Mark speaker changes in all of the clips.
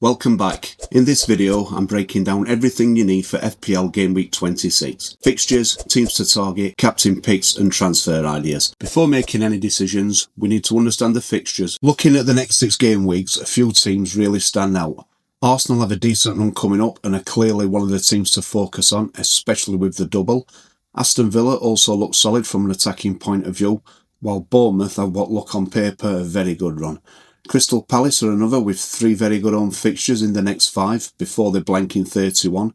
Speaker 1: Welcome back. In this video, I'm breaking down everything you need for FPL Gameweek 26. Fixtures, teams to target, captain picks and transfer ideas. Before making any decisions, we need to understand the fixtures. Looking at the next 6 game weeks, a few teams really stand out. Arsenal have a decent run coming up and are clearly one of the teams to focus on, especially with the double. Aston Villa also look solid from an attacking point of view, while Bournemouth have what look on paper a very good run. Crystal Palace are another with 3 very good home fixtures in the next 5 before they blank in 31.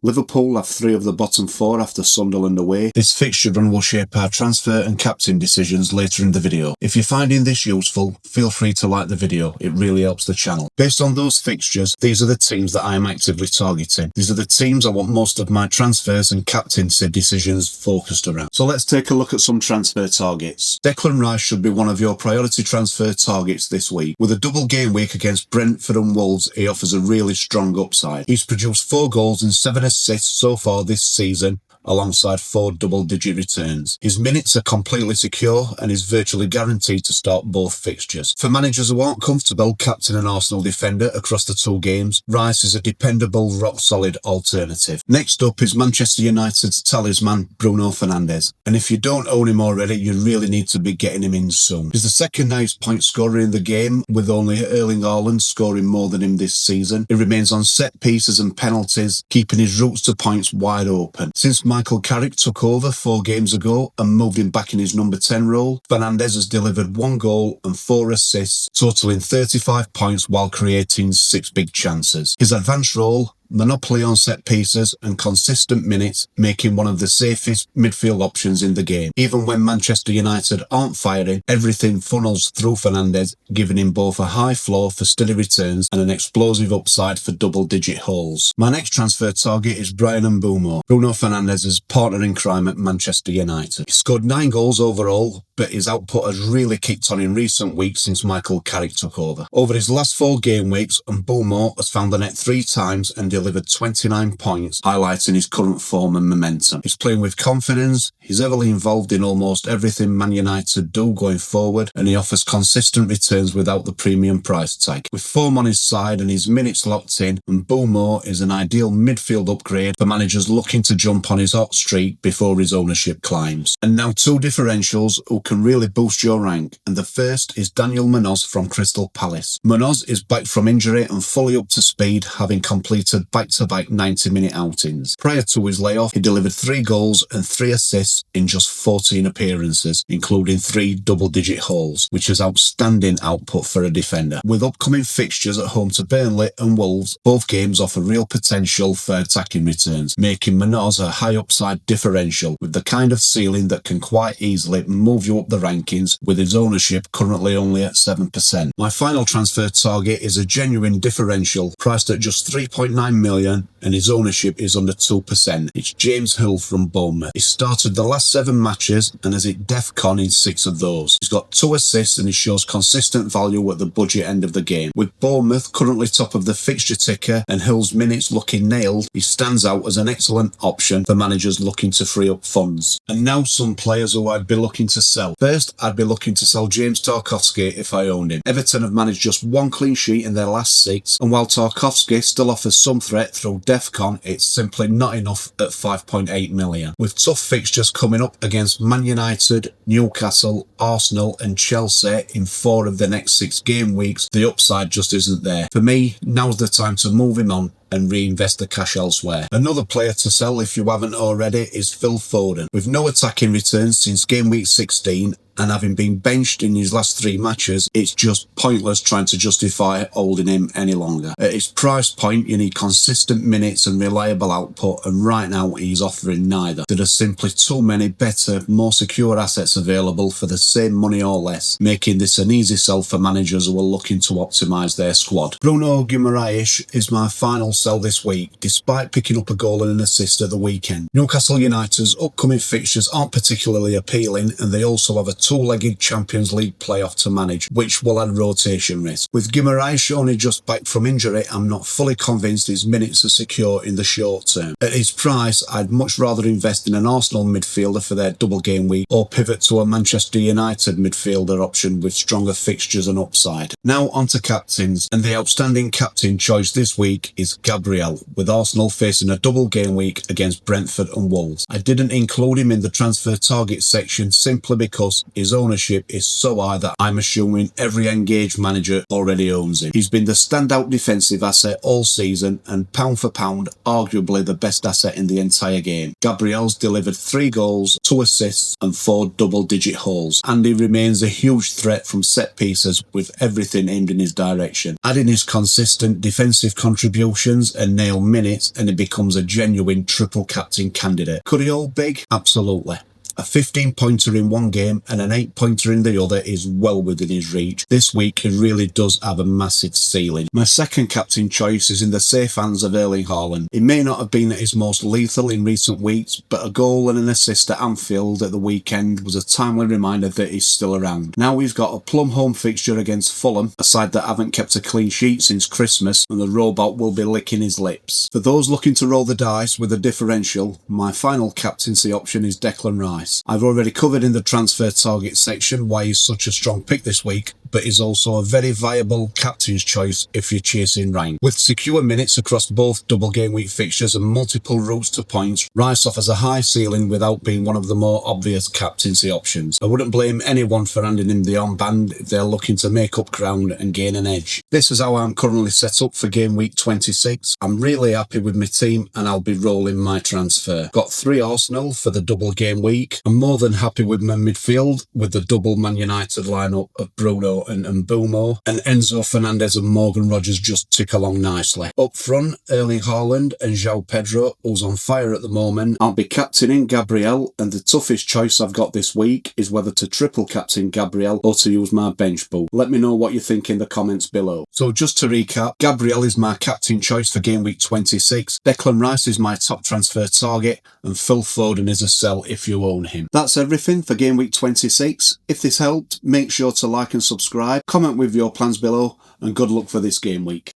Speaker 1: Liverpool have 3 of the bottom 4 after Sunderland away. This fixture run will shape our transfer and captain decisions later in the video. If you're finding this useful, feel free to like the video, it really helps the channel. Based on those fixtures, these are the teams that I am actively targeting. These are the teams I want most of my transfers and captaincy decisions focused around. So let's take a look at some transfer targets. Declan Rice should be one of your priority transfer targets this week. With a double game week against Brentford and Wolves, he offers a really strong upside. He's produced 4 goals and 7 assists so far this season, alongside 4 double-digit returns. His minutes are completely secure and is virtually guaranteed to start both fixtures. For managers who aren't comfortable captain an Arsenal defender across the 2 games, Rice is a dependable, rock-solid alternative. Next up is Manchester United's talisman, Bruno Fernandes. And if you don't own him already, you really need to be getting him in soon. He's the second highest point scorer in the game, with only Erling Haaland scoring more than him this season. He remains on set pieces and penalties, keeping his routes to points wide open. Since Michael Carrick took over 4 games ago and moved him back in his number 10 role, Fernandes has delivered 1 goal and 4 assists, totaling 35 points while creating 6 big chances. His advanced role, monopoly on set pieces and consistent minutes make him one of the safest midfield options in the game. Even when Manchester United aren't firing, everything funnels through Fernandes, giving him both a high floor for steady returns and an explosive upside for double-digit hauls. My next transfer target is Bryan Mbeumo, Bruno Fernandes' partner in crime at Manchester United. He scored 9 goals overall, but his output has really kicked on in recent weeks since Michael Carrick took over. Over his last 4 game weeks, Mbeumo has found the net 3 times and delivered 29 points, highlighting his current form and momentum. He's playing with confidence, he's heavily involved in almost everything Man United do going forward, and he offers consistent returns without the premium price tag. With form on his side and his minutes locked in, Mbeumo is an ideal midfield upgrade for managers looking to jump on his hot streak before his ownership climbs. And now 2 differentials who can really boost your rank, and the first is Daniel Munoz from Crystal Palace. Munoz is back from injury and fully up to speed, having completed back-to-back 90-minute outings. Prior to his layoff, he delivered 3 goals and 3 assists in just 14 appearances, including 3 double-digit hauls, which is outstanding output for a defender. With upcoming fixtures at home to Burnley and Wolves, both games offer real potential for attacking returns, making Munoz a high upside differential with the kind of ceiling that can quite easily move you up the rankings, with his ownership currently only at 7%. My final transfer target is a genuine differential, priced at just 3.9 million, and his ownership is under 2%. It's James Hill from Bournemouth. He started the last 7 matches and has hit DEFCON in 6 of those. He's got 2 assists and he shows consistent value at the budget end of the game. With Bournemouth currently top of the fixture ticker and Hill's minutes looking nailed, he stands out as an excellent option for managers looking to free up funds. And now some players who I'd be looking to sell. First, I'd be looking to sell James Tarkowski if I owned him. Everton have managed just 1 clean sheet in their last 6, and while Tarkowski still offers some threat through DEFCON, it's simply not enough at 5.8 million. With tough fixtures coming up against Man United, Newcastle, Arsenal and Chelsea in 4 of the next 6 game weeks, the upside just isn't there. For me, now's the time to move him on and reinvest the cash elsewhere. Another player to sell if you haven't already is Phil Foden. With no attacking returns since game week 16 and having been benched in his last 3 matches, it's just pointless trying to justify holding him any longer. At his price point, you need consistent minutes and reliable output, and right now he's offering neither. There are simply too many better, more secure assets available for the same money or less, making this an easy sell for managers who are looking to optimise their squad. Bruno Guimaraes is my final sell this week, despite picking up a goal and an assist at the weekend. Newcastle United's upcoming fixtures aren't particularly appealing, and they also have a two-legged Champions League playoff to manage, which will add rotation risk. With Guimaraes only just back from injury, I'm not fully convinced his minutes are secure in the short term. At his price, I'd much rather invest in an Arsenal midfielder for their double game week, or pivot to a Manchester United midfielder option with stronger fixtures and upside. Now on to captains, and the outstanding captain choice this week is Gabriel, with Arsenal facing a double game week against Brentford and Wolves. I didn't include him in the transfer target section simply because his ownership is so high that I'm assuming every engaged manager already owns him. He's been the standout defensive asset all season and pound for pound arguably the best asset in the entire game. Gabriel's delivered 3 goals, 2 assists and 4 double-digit hauls, and he remains a huge threat from set pieces with everything aimed in his direction. Add in his consistent defensive contributions and nail minutes and he becomes a genuine triple captain candidate. Could he hold big? Absolutely. A 15-pointer in one game and an 8-pointer in the other is well within his reach. This week he really does have a massive ceiling. My second captain choice is in the safe hands of Erling Haaland. He may not have been at his most lethal in recent weeks, but a goal and an assist at Anfield at the weekend was a timely reminder that he's still around. Now we've got a plum home fixture against Fulham, a side that haven't kept a clean sheet since Christmas, and the robot will be licking his lips. For those looking to roll the dice with a differential, my final captaincy option is Declan Rice. I've already covered in the transfer target section why he's such a strong pick this week, but he's also a very viable captain's choice if you're chasing rank. With secure minutes across both double game week fixtures and multiple routes to points, Rice offers a high ceiling without being one of the more obvious captaincy options. I wouldn't blame anyone for handing him the armband if they're looking to make up ground and gain an edge. This is how I'm currently set up for game week 26. I'm really happy with my team and I'll be rolling my transfer. Got 3 Arsenal for the double game week. I'm more than happy with my midfield with the double Man United lineup of Bruno and Mbeumo, and Enzo Fernandez and Morgan Rogers just tick along nicely. Up front, Erling Haaland and João Pedro, who's on fire at the moment. I'll be captaining Gabriel, and the toughest choice I've got this week is whether to triple captain Gabriel or to use my bench boot. Let me know what you think in the comments below. So just to recap, Gabriel is my captain choice for game week 26, Declan Rice is my top transfer target, and Phil Foden is a sell if you own him. That's everything for game week 26. If this helped, make sure to like and subscribe, comment with your plans below, and good luck for this game week.